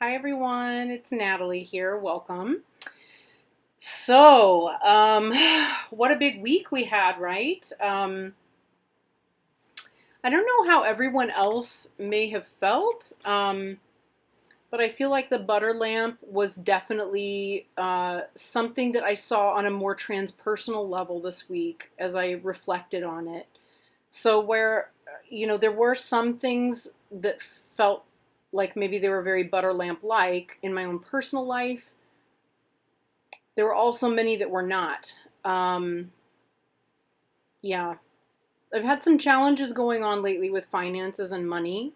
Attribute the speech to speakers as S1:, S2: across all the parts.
S1: Hi everyone, it's Natalie here. Welcome. So, what a big week we had, right? I don't know how everyone else may have felt, but I feel like the butter lamp was definitely something that I saw on a more transpersonal level this week as I reflected on it. So, there were some things that felt like maybe they were very butter lamp like in my own personal life. There were also many that were not. Um, yeah, I've had some challenges going on lately with finances and money.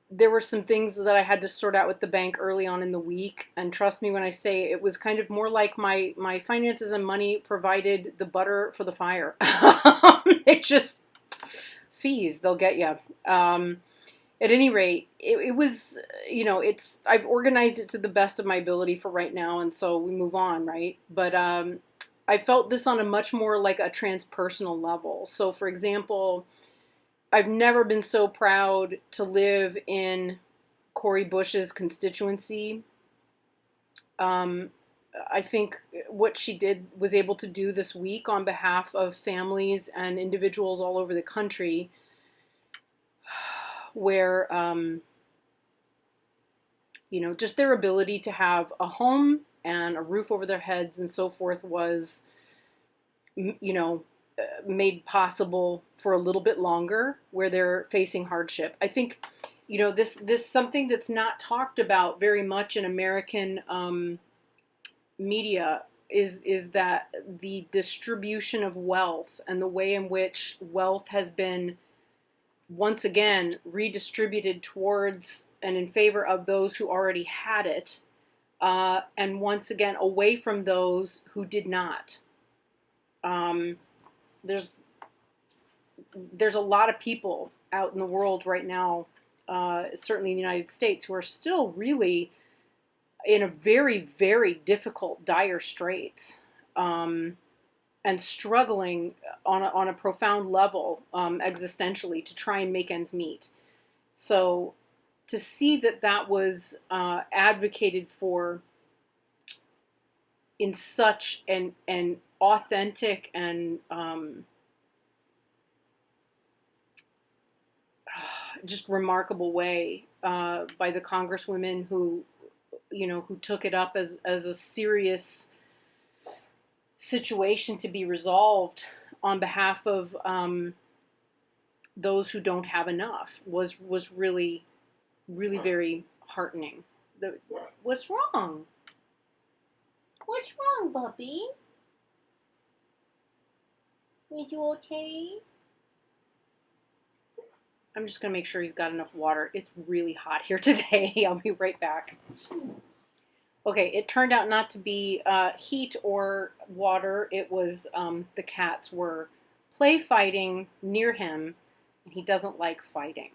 S1: There were some things that I had to sort out with the bank early on in the week, and trust me when I say it was kind of more like my finances and money provided the butter for the fire. It just fees, they'll get you. At any rate, it was, I've organized it to the best of my ability for right now, and so we move on, right? But I felt this on a much more like a transpersonal level. So, for example, I've never been so proud to live in Cori Bush's constituency. Um, I think what she did was able to do this week on behalf of families and individuals all over the country where just their ability to have a home and a roof over their heads and so forth was, made possible for a little bit longer where they're facing hardship. I think, this something that's not talked about very much in American media is that the distribution of wealth and the way in which wealth has been once again redistributed towards and in favor of those who already had it, and once again away from those who did not. Um, there's there's a lot of people out in the world right now, certainly in the United States, who are still really in a very, very difficult, dire straits. And struggling on a profound level, existentially, to try and make ends meet. So to see that was advocated for in such an authentic and just remarkable way by the congresswomen who took it up as a serious situation to be resolved on behalf of those who don't have enough was really, really very heartening. What's wrong? What's wrong, Bubby? Are you okay? I'm just going to make sure he's got enough water. It's really hot here today. I'll be right back. Okay, it turned out not to be heat or water. It was the cats were play fighting near him, and he doesn't like fighting.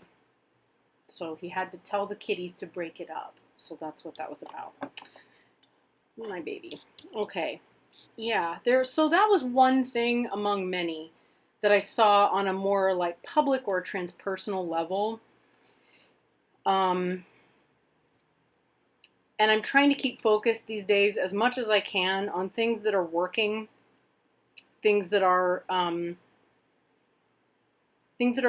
S1: So he had to tell the kitties to break it up. So that's what that was about. My baby. Okay. Yeah, so that was one thing among many that I saw on a more like public or transpersonal level. And I'm trying to keep focused these days as much as I can on things that are working, things that are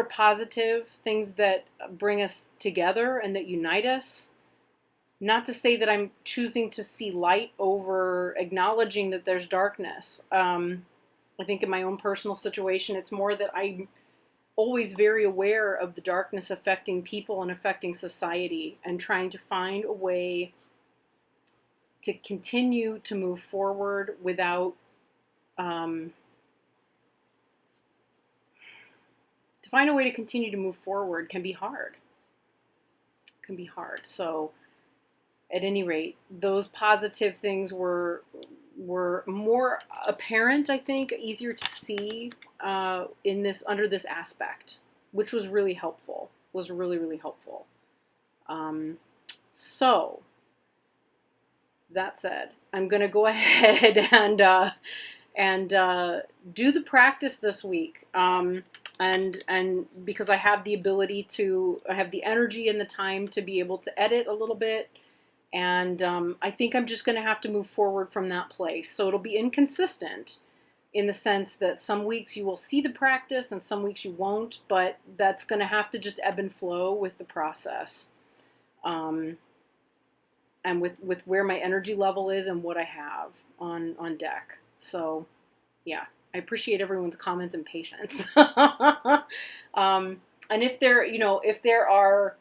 S1: positive, things that bring us together and that unite us. Not to say that I'm choosing to see light over acknowledging that there's darkness. I think in my own personal situation, it's more that I'm always very aware of the darkness affecting people and affecting society, and trying to find a way to continue to move forward without to find a way to continue to move forward can be hard. So at any rate, those positive things were more apparent, I think, easier to see under this aspect, which was really helpful. Was really, really helpful. So that said, I'm going to go ahead and do the practice this week. and because I have the ability to, I have the energy and the time to be able to edit a little bit. And I think I'm just going to have to move forward from that place. So it'll be inconsistent in the sense that some weeks you will see the practice and some weeks you won't, but that's going to have to just ebb and flow with the process. And with where my energy level is and what I have on deck. So yeah, I appreciate everyone's comments and patience. And if there, if there are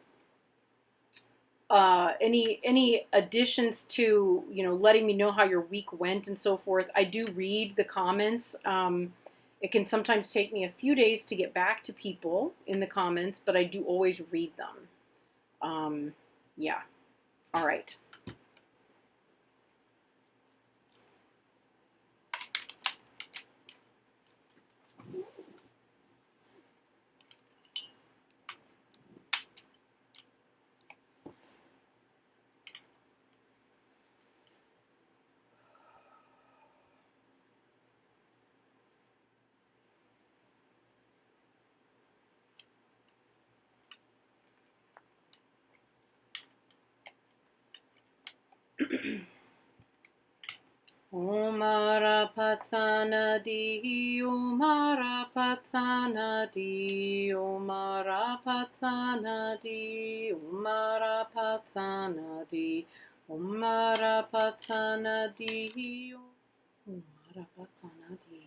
S1: any additions to, letting me know how your week went and so forth, I do read the comments. It can sometimes take me a few days to get back to people in the comments, but I do always read them. Yeah. All right. Omara Patana Di, Omara Patana Di, Omara Patana Di, Omara Patana Di, Omara Patana Di, Omara Patana Di.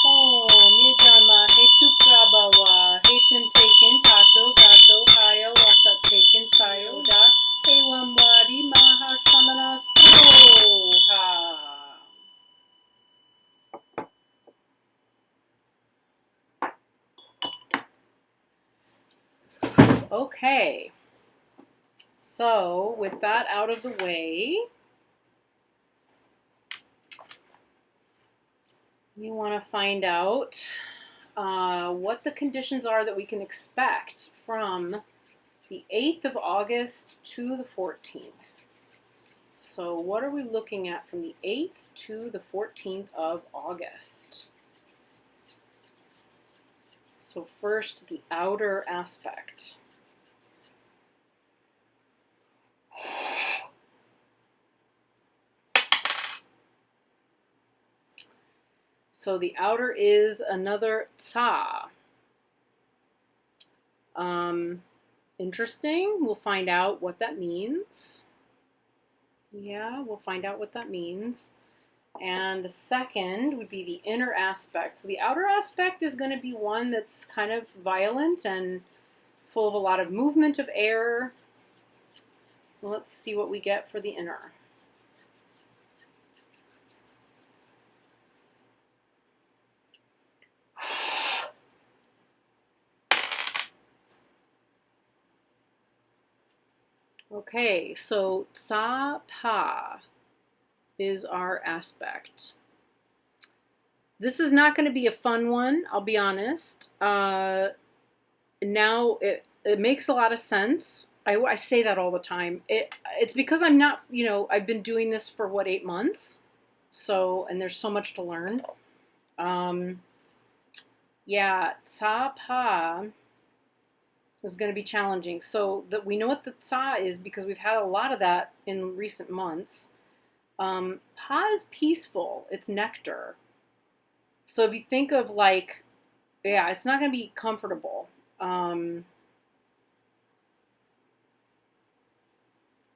S1: Oh, Nijama, He Tuprabawa, He Tin Taken Tato, Gato, Haya, Waka Taken Tayoda, He Wamwadi Maha Shamana Soha. Okay, so with that out of the way, we want to find out what the conditions are that we can expect from the 8th of August to the 14th. So what are we looking at from the 8th to the 14th of August? So first, the outer aspect. So the outer is another ta. Interesting. We'll find out what that means. Yeah, we'll find out what that means. And the second would be the inner aspect. So the outer aspect is going to be one that's kind of violent and full of a lot of movement of air. Let's see what we get for the inner. Okay, so tsa pa is our aspect. This is not going to be a fun one, I'll be honest. Now it makes a lot of sense. I say that all the time. It's because I'm not, I've been doing this for 8 months. So, and there's so much to learn. Yeah, tsa pa is going to be challenging. So that we know what the tsa is because we've had a lot of that in recent months. Pa is peaceful. It's nectar. So if you think of it's not going to be comfortable.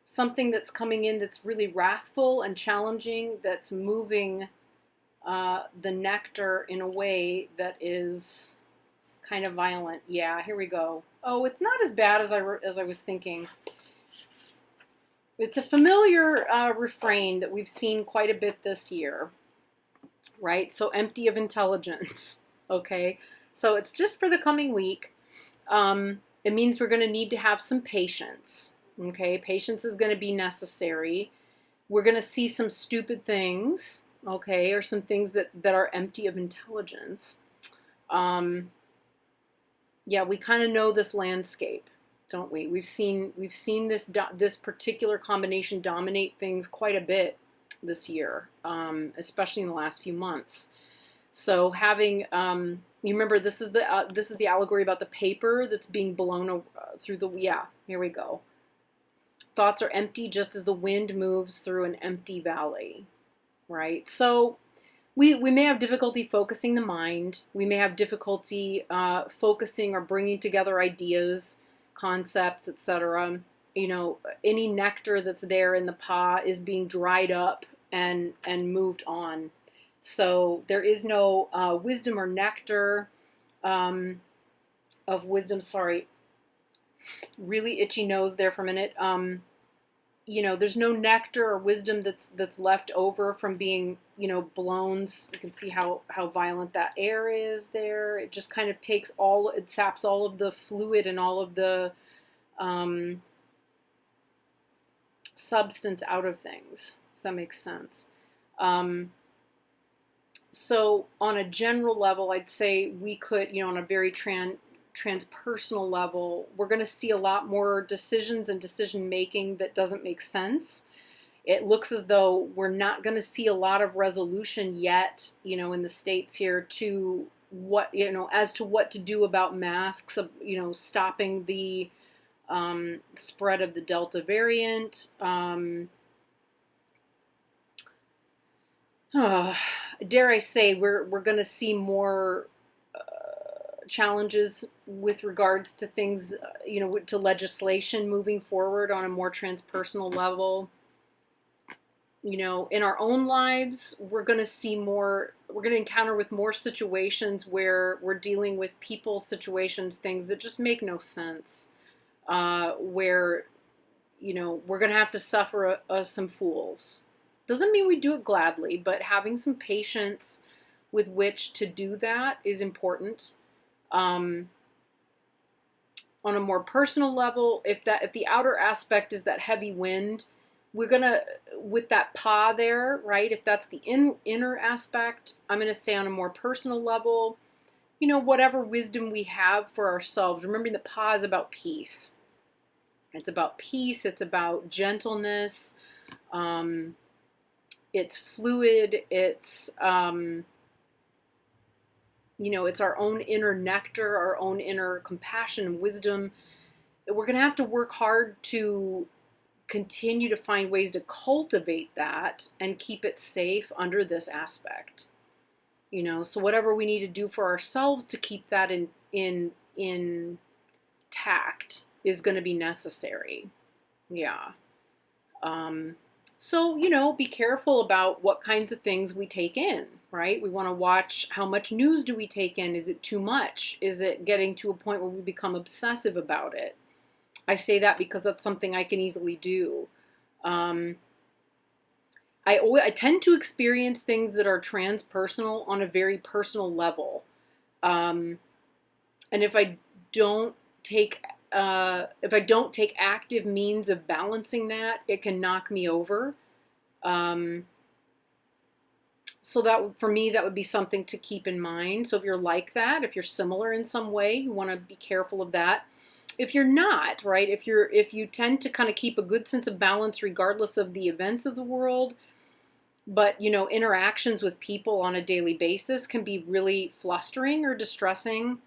S1: Something that's coming in that's really wrathful and challenging, that's moving the nectar in a way that is kind of violent. Yeah, here we go. Oh, it's not as bad as I was thinking. It's a familiar refrain that we've seen quite a bit this year, right? So empty of intelligence, okay? So it's just for the coming week. It means we're going to need to have some patience, okay? Patience is going to be necessary. We're going to see some stupid things, okay, or some things that are empty of intelligence. Yeah, we kind of know this landscape. don't we? We've seen this particular combination dominate things quite a bit this year, especially in the last few months. So having you remember this is the allegory about the paper that's being blown through the, yeah, here we go. Thoughts are empty just as the wind moves through an empty valley, right? So we may have difficulty focusing the mind. We may have difficulty focusing or bringing together ideas, concepts, etc. You know, any nectar that's there in the pa is being dried up and moved on. So there is no wisdom or nectar of wisdom. Sorry, really itchy nose there for a minute. You know, there's no nectar or wisdom that's left over from being, you know, blown. You can see how violent that air is there. It just kind of it saps all of the fluid and all of the substance out of things, if that makes sense. So on a general level, I'd say we could, you know, on a very transpersonal level, we're going to see a lot more decisions and decision making that doesn't make sense. It looks as though we're not going to see a lot of resolution yet, you know, in the States here to what, you know, as to what to do about masks, you know, stopping the spread of the Delta variant. Dare I say we're going to see more challenges with regards to things, you know, to legislation moving forward on a more transpersonal level. You know, in our own lives, we're going to encounter with more situations where we're dealing with people, situations, things that just make no sense, where, you know, we're going to have to suffer some fools. Doesn't mean we do it gladly, but having some patience with which to do that is important. On a more personal level, if the outer aspect is that heavy wind, we're gonna, with that pa there, right? If that's the inner aspect, I'm gonna say on a more personal level, you know, whatever wisdom we have for ourselves. Remembering the pa is about peace. It's about peace. It's about gentleness. It's fluid. It's you know, it's our own inner nectar, our own inner compassion and wisdom. We're going to have to work hard to continue to find ways to cultivate that and keep it safe under this aspect. You know, so whatever we need to do for ourselves to keep that in tact is going to be necessary. Yeah. So, you know, be careful about what kinds of things we take in, right? We want to watch how much news do we take in? Is it too much? Is it getting to a point where we become obsessive about it? I say that because that's something I can easily do. I tend to experience things that are transpersonal on a very personal level. And if I don't take active means of balancing that, it can knock me over. So that, for me, that would be something to keep in mind. So if you're like that, if you're similar in some way, you want to be careful of that. If you're not, right, if you tend to kind of keep a good sense of balance regardless of the events of the world, but, you know, interactions with people on a daily basis can be really flustering or distressing,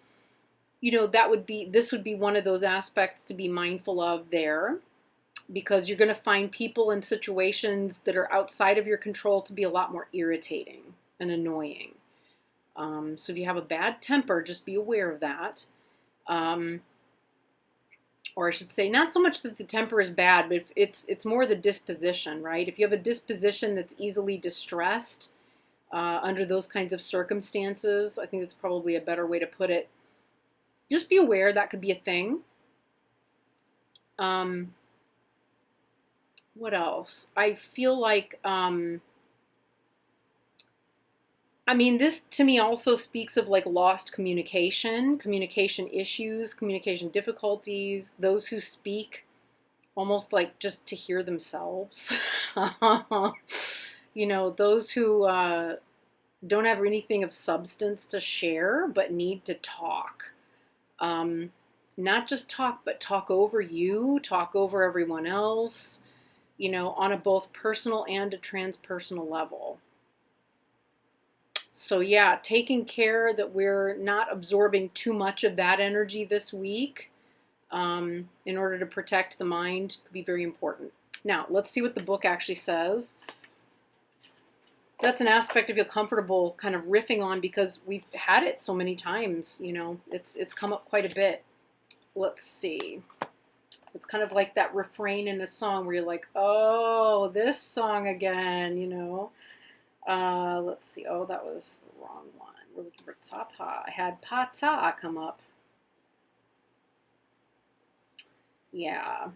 S1: you know, this would be one of those aspects to be mindful of there, because you're going to find people in situations that are outside of your control to be a lot more irritating and annoying. So if you have a bad temper, just be aware of that. Or I should say, not so much that the temper is bad, but it's more the disposition, right? If you have a disposition that's easily distressed under those kinds of circumstances, I think that's probably a better way to put it. Just be aware that could be a thing. What else? I feel like, I mean, this to me also speaks of like lost communication issues, communication difficulties, those who speak almost like just to hear themselves. You know, those who don't have anything of substance to share but need to talk. not just talk, but talk over you, talk over everyone else, on a both personal and a transpersonal level. So yeah, taking care that we're not absorbing too much of that energy this week in order to protect the mind could be very important. Now, let's see what the book actually says. That's an aspect I feel comfortable kind of riffing on because we've had it so many times, it's come up quite a bit. Let's see. It's kind of like that refrain in a song where you're like, oh, this song again, Let's see. Oh, that was the wrong one. We're looking for tapa. I had pata come up. Yeah.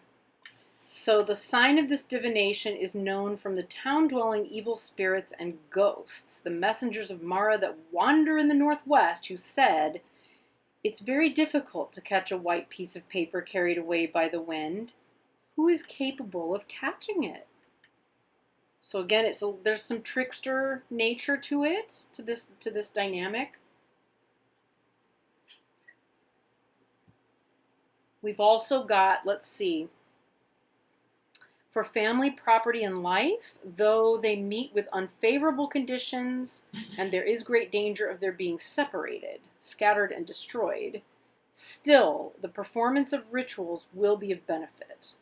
S1: So the sign of this divination is known from the town-dwelling evil spirits and ghosts, the messengers of Mara that wander in the northwest, who said, "It's very difficult to catch a white piece of paper carried away by the wind. Who is capable of catching it?" So again, there's some trickster nature to it, to this dynamic. We've also got, let's see, for family, property, and life, though they meet with unfavorable conditions and there is great danger of their being separated, scattered, and destroyed, still the performance of rituals will be of benefit.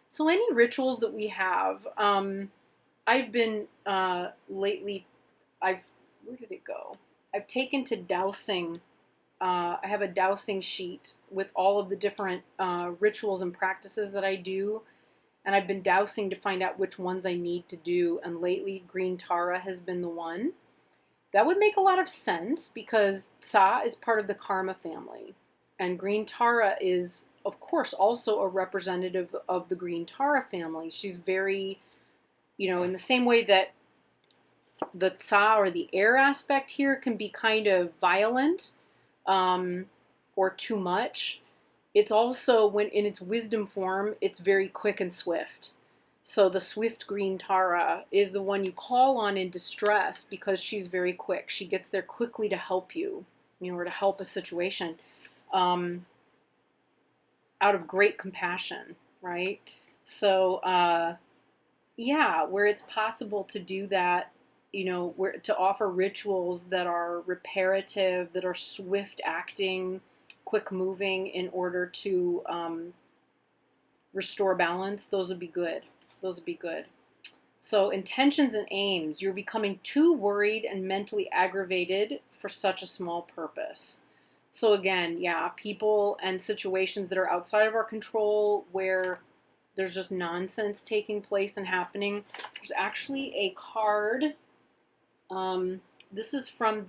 S1: So any rituals that we have, I've been lately, where did it go? I've taken to dowsing. I have a dowsing sheet with all of the different rituals and practices that I do. And I've been dowsing to find out which ones I need to do. And lately, green Tara has been the one. That would make a lot of sense because Tsa is part of the Karma family. And green Tara is, of course, also a representative of the green Tara family. She's very, in the same way that the Tsa or the air aspect here can be kind of violent or too much. It's also, when in its wisdom form, it's very quick and swift. So the swift green Tara is the one you call on in distress because she's very quick. She gets there quickly to help you, or to help a situation out of great compassion, right? So, where it's possible to do that, where to offer rituals that are reparative, that are swift acting, quick moving in order to restore balance, those would be good. So intentions and aims, you're becoming too worried and mentally aggravated for such a small purpose. So again, people and situations that are outside of our control where there's just nonsense taking place and happening. There's actually a card. This is from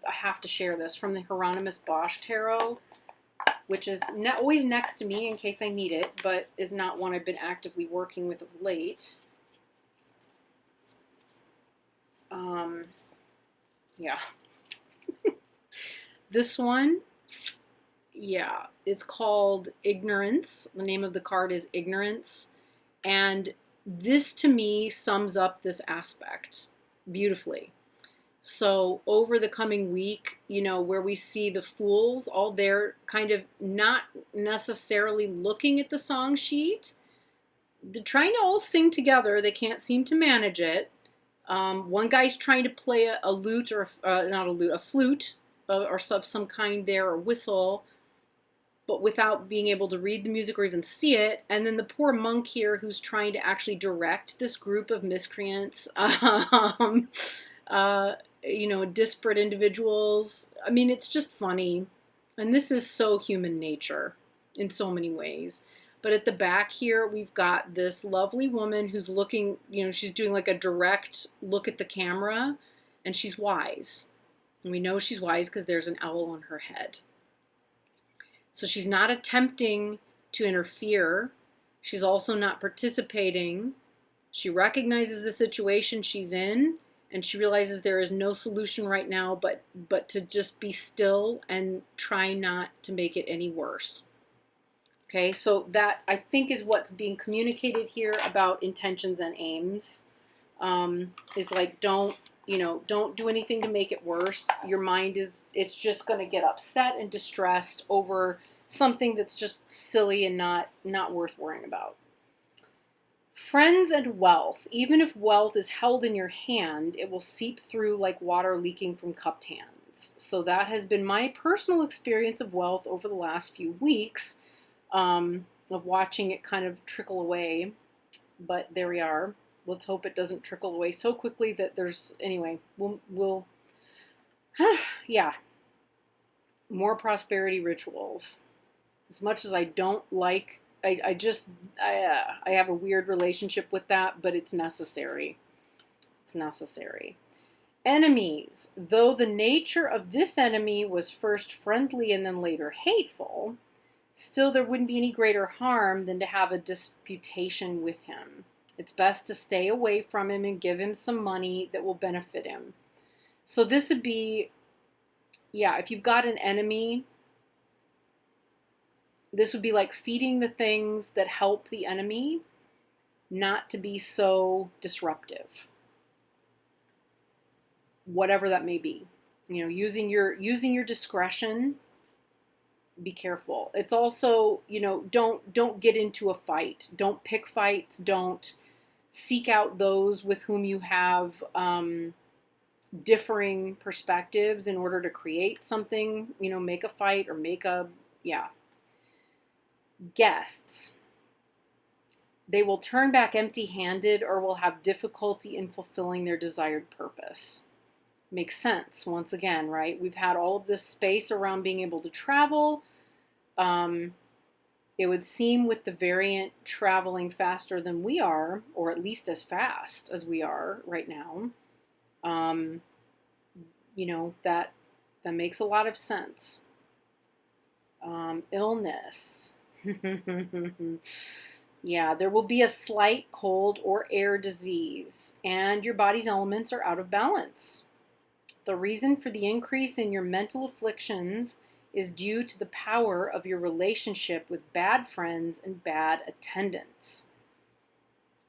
S1: I have to share this, from the Hieronymus Bosch Tarot, which is always next to me in case I need it, but is not one I've been actively working with of late. This one, it's called Ignorance. The name of the card is Ignorance. And this, to me, sums up this aspect beautifully. So over the coming week, where we see the fools, all they're kind of not necessarily looking at the song sheet. They're trying to all sing together. They can't seem to manage it. One guy's trying to play a lute or not a lute, a flute or of some kind there, or whistle, but without being able to read the music or even see it. And then the poor monk here who's trying to actually direct this group of miscreants, disparate individuals. I mean, it's just funny. And this is so human nature in so many ways. But at the back here, we've got this lovely woman who's looking, she's doing like a direct look at the camera, and she's wise. And we know she's wise because there's an owl on her head. So she's not attempting to interfere. She's also not participating. She recognizes the situation she's in, and she realizes there is no solution right now but to just be still and try not to make it any worse. Okay, so that, I think, is what's being communicated here about intentions and aims. Is like, don't, don't do anything to make it worse. Your mind it's just going to get upset and distressed over something that's just silly and not worth worrying about. Friends and wealth. Even if wealth is held in your hand, it will seep through like water leaking from cupped hands. So that has been my personal experience of wealth over the last few weeks, of watching it kind of trickle away. But there we are. Let's hope it doesn't trickle away so quickly that anyway, we'll yeah, more prosperity rituals. As much as I don't like, I have a weird relationship with that, but it's necessary. It's necessary. Enemies. Though the nature of this enemy was first friendly and then later hateful, still there wouldn't be any greater harm than to have a disputation with him. It's best to stay away from him and give him some money that will benefit him. So this would be, if you've got an enemy, this would be like feeding the things that help the enemy not to be so disruptive. Whatever that may be. Using your discretion. Be careful. It's also, don't get into a fight. Don't pick fights. Don't seek out those with whom you have differing perspectives in order to create something, make a fight or Guests. They will turn back empty-handed or will have difficulty in fulfilling their desired purpose. Makes sense, once again, right? We've had all of this space around being able to travel. It would seem with the variant traveling faster than we are, or at least as fast as we are right now, that makes a lot of sense. Illness. Yeah, there will be a slight cold or air disease, and your body's elements are out of balance. The reason for the increase in your mental afflictions is due to the power of your relationship with bad friends and bad attendants.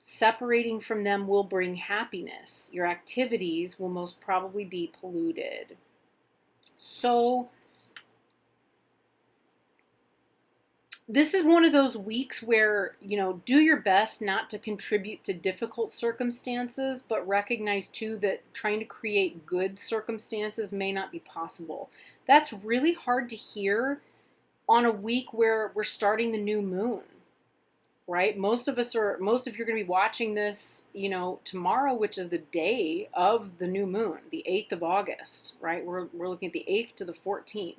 S1: Separating from them will bring happiness. Your activities will most probably be polluted. So, this is one of those weeks where, do your best not to contribute to difficult circumstances, but recognize too that trying to create good circumstances may not be possible. That's really hard to hear on a week where we're starting the new moon, right? Most of you are going to be watching this, tomorrow, which is the day of the new moon, the 8th of August, right? We're looking at the 8th to the 14th.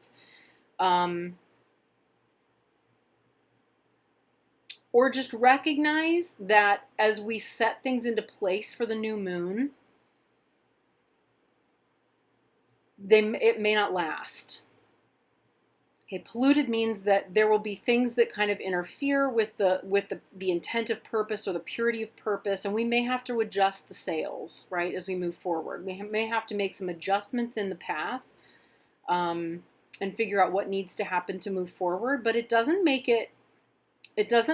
S1: Or just recognize that as we set things into place for the new moon, it may not last. Okay, polluted means that there will be things that kind of interfere with the intent of purpose or the purity of purpose, and we may have to adjust the sails, right, as we move forward. We may have to make some adjustments in the path and figure out what needs to happen to move forward, but it doesn't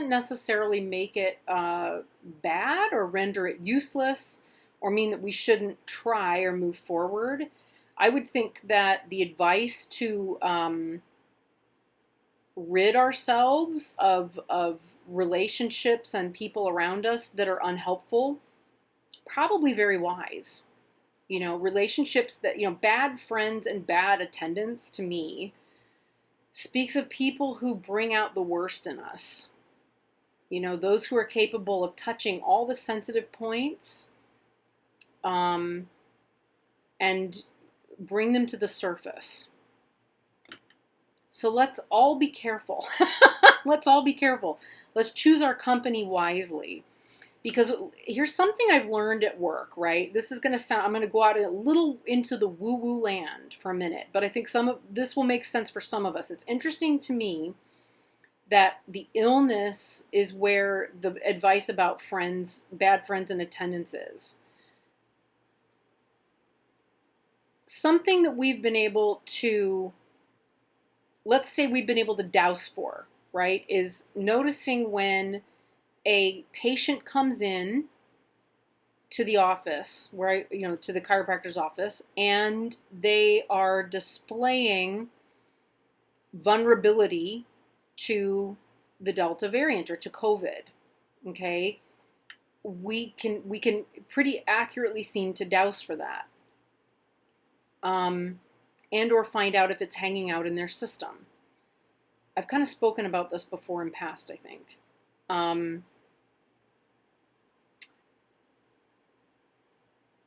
S1: necessarily make it bad or render it useless or mean that we shouldn't try or move forward. I would think that the advice to rid ourselves of relationships and people around us that are unhelpful, probably very wise. Relationships that, bad friends and bad attendants to me speaks of people who bring out the worst in us. Those who are capable of touching all the sensitive points and bring them to the surface. So let's all be careful. Let's all be careful. Let's choose our company wisely. Because here's something I've learned at work, right? This is going to sound, I'm going to go out a little into the woo-woo land for a minute, but I think some of this will make sense for some of us. It's interesting to me that the illness is where the advice about friends, bad friends and attendance is. Something that we've been able to, let's say we've been able to douse for, right, is noticing when a patient comes in to the office to the chiropractor's office, and they are displaying vulnerability to the Delta variant or to COVID. Okay, we can pretty accurately seem to douse for that, and or find out if it's hanging out in their system. I've kind of spoken about this before in past, I think.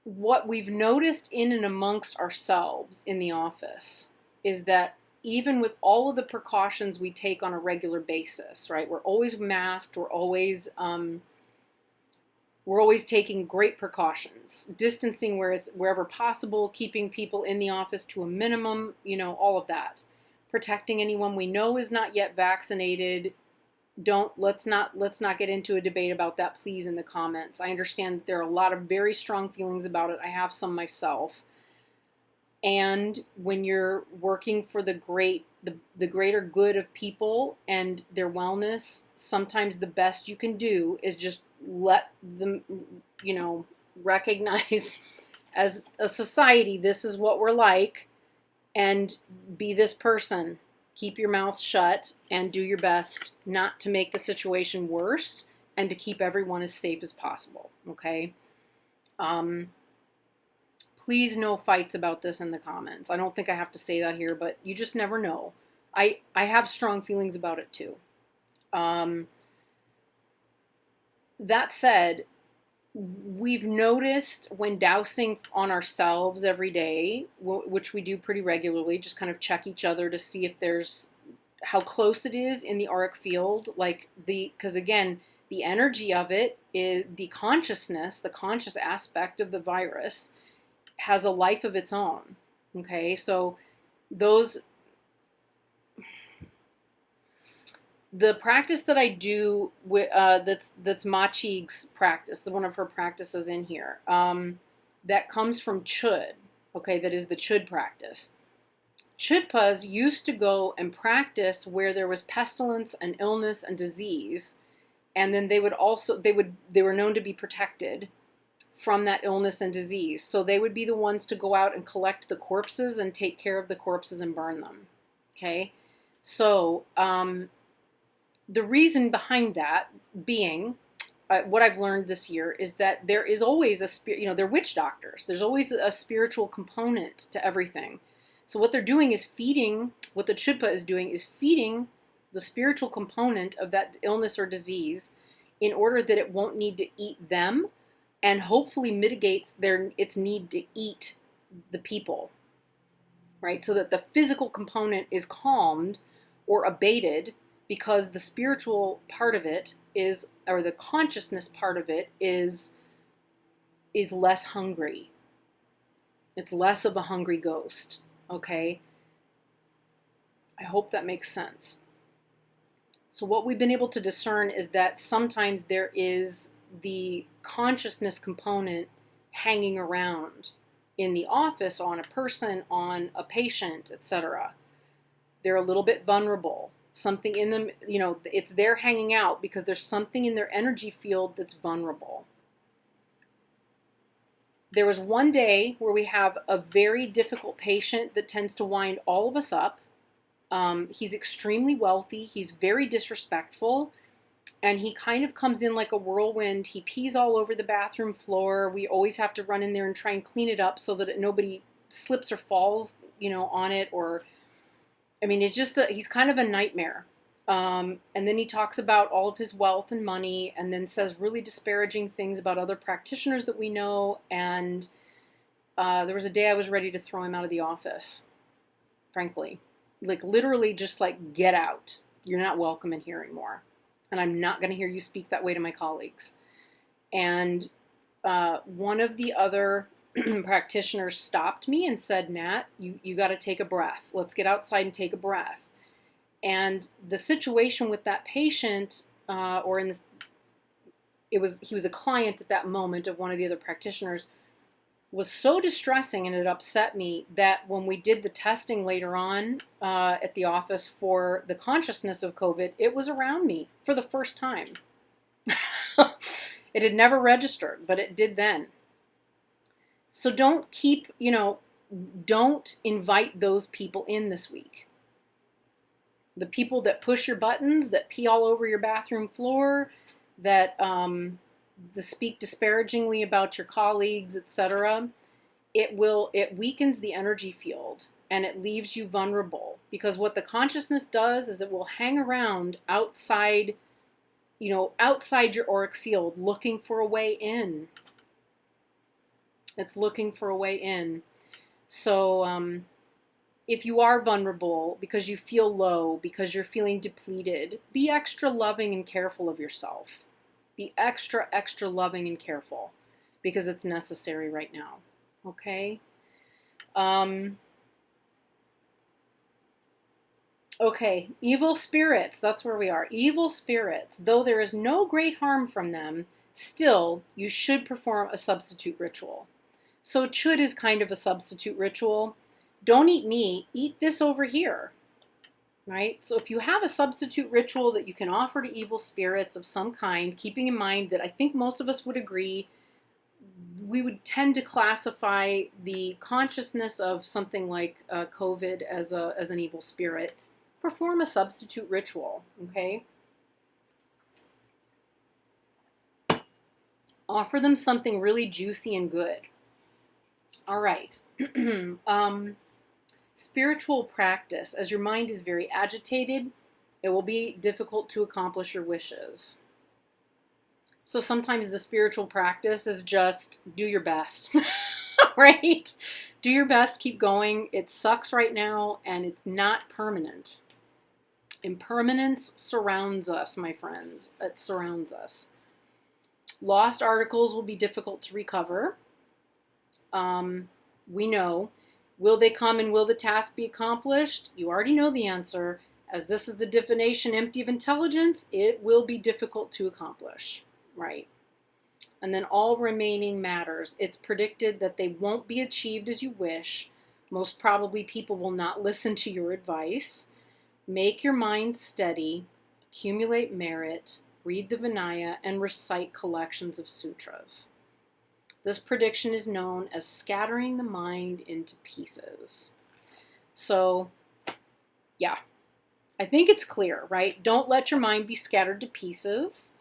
S1: What we've noticed in and amongst ourselves in the office is that even with all of the precautions we take on a regular basis, right? We're always masked. We're always taking great precautions, distancing wherever possible, keeping people in the office to a minimum, all of that, protecting anyone we know is not yet vaccinated. Let's not get into a debate about that, please, in the comments. I understand that there are a lot of very strong feelings about it. I have some myself. And when you're working for the greater good of people and their wellness, sometimes the best you can do is just let them, recognize as a society, this is what we're like, and be this person. Keep your mouth shut and do your best not to make the situation worse and to keep everyone as safe as possible, okay? Please, no fights about this in the comments. I don't think I have to say that here, but you just never know. I have strong feelings about it too. That said, we've noticed when dousing on ourselves every day, which we do pretty regularly, just kind of check each other to see if how close it is in the auric field, because again, the energy of it is the conscious aspect of the virus has a life of its own. Okay, so the practice that I do that's Ma Chig's practice, one of her practices in here, that comes from Chud. Okay, that is the Chud practice. Chudpas used to go and practice where there was pestilence and illness and disease, and then they were known to be protected from that illness and disease. So they would be the ones to go out and collect the corpses and take care of the corpses and burn them. Okay, so the reason behind that being, what I've learned this year is that there is always they're witch doctors. There's always a spiritual component to everything. So what they're doing is what the Chudpa is doing is feeding the spiritual component of that illness or disease in order that it won't need to eat them, and hopefully mitigates its need to eat the people, right? So that the physical component is calmed or abated, because the spiritual part of it or the consciousness part of it is less hungry. It's less of a hungry ghost, okay? I hope that makes sense. So what we've been able to discern is that sometimes there is the consciousness component hanging around in the office, on a person, on a patient, etc. They're a little bit vulnerable. Something in them, it's there hanging out because there's something in their energy field that's vulnerable. There was one day where we have a very difficult patient that tends to wind all of us up. He's extremely wealthy. He's very disrespectful. And he kind of comes in like a whirlwind. He pees all over the bathroom floor. We always have to run in there and try and clean it up so that nobody slips or falls, on it. It's just he's kind of a nightmare. And then he talks about all of his wealth and money, and then says really disparaging things about other practitioners that we know. And there was a day I was ready to throw him out of the office, frankly. Literally just get out. You're not welcome in here anymore. And I'm not going to hear you speak that way to my colleagues. And one of the other practitioners stopped me and said, Nat, you got to take a breath. Let's get outside and take a breath. And the situation with that patient, he was a client at that moment of one of the other practitioners, was so distressing, and it upset me that when we did the testing later on at the office for the consciousness of COVID, it was around me for the first time. It had never registered, but it did then. So don't keep, don't invite those people in this week. The people that push your buttons, that pee all over your bathroom floor, that speak disparagingly about your colleagues, etc. It weakens the energy field and it leaves you vulnerable, because what the consciousness does is it will hang around outside, outside your auric field looking for a way in. It's looking for a way in. So if you are vulnerable because you feel low, because you're feeling depleted, be extra loving and careful of yourself. Be extra, extra loving and careful, because it's necessary right now. Okay? Okay, evil spirits, that's where we are. Evil spirits, though there is no great harm from them, still you should perform a substitute ritual. So chud is kind of a substitute ritual. Don't eat me, eat this over here, right? So if you have a substitute ritual that you can offer to evil spirits of some kind, keeping in mind that I think most of us would agree, we would tend to classify the consciousness of something like COVID as an evil spirit. Perform a substitute ritual, okay? Offer them something really juicy and good. All right. Spiritual practice. As your mind is very agitated, it will be difficult to accomplish your wishes. So sometimes the spiritual practice is just do your best, right? Do your best, keep going. It sucks right now, and it's not permanent. Impermanence surrounds us, my friends. It surrounds us. Lost articles will be difficult to recover. We know. Will they come and will the task be accomplished? You already know the answer. As this is the divination empty of intelligence, it will be difficult to accomplish, right? And then all remaining matters. It's predicted that they won't be achieved as you wish. Most probably people will not listen to your advice. Make your mind steady, accumulate merit, read the Vinaya, and recite collections of sutras. This prediction is known as scattering the mind into pieces. So, yeah, I think it's clear, right? Don't let your mind be scattered to pieces,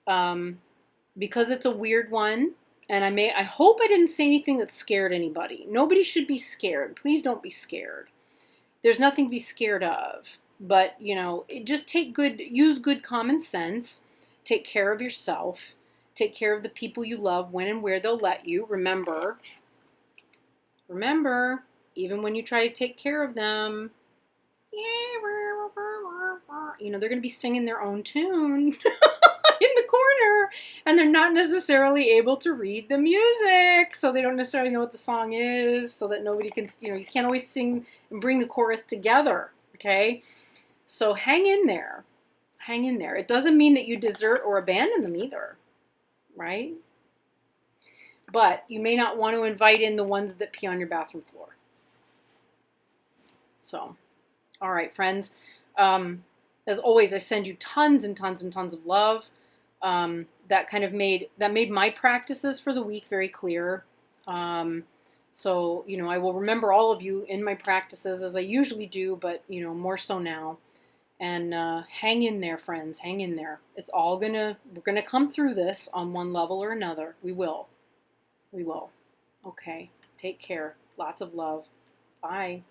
S1: because it's a weird one. And I hope I didn't say anything that scared anybody. Nobody should be scared. Please don't be scared. There's nothing to be scared of. But, just use good common sense. Take care of yourself. Take care of the people you love when and where they'll let you. Remember, even when you try to take care of them, they're going to be singing their own tune in the corner, and they're not necessarily able to read the music, so they don't necessarily know what the song is, so that nobody can, you can't always sing and bring the chorus together, okay? So hang in there. Hang in there. It doesn't mean that you desert or abandon them either, right? But you may not want to invite in the ones that pee on your bathroom floor. So, all right, friends. As always, I send you tons and tons and tons of love. That made my practices for the week very clear. So, I will remember all of you in my practices as I usually do, but, more so now. And hang in there, friends. Hang in there. We're gonna come through this on one level or another. We will. We will. Okay. Take care. Lots of love. Bye.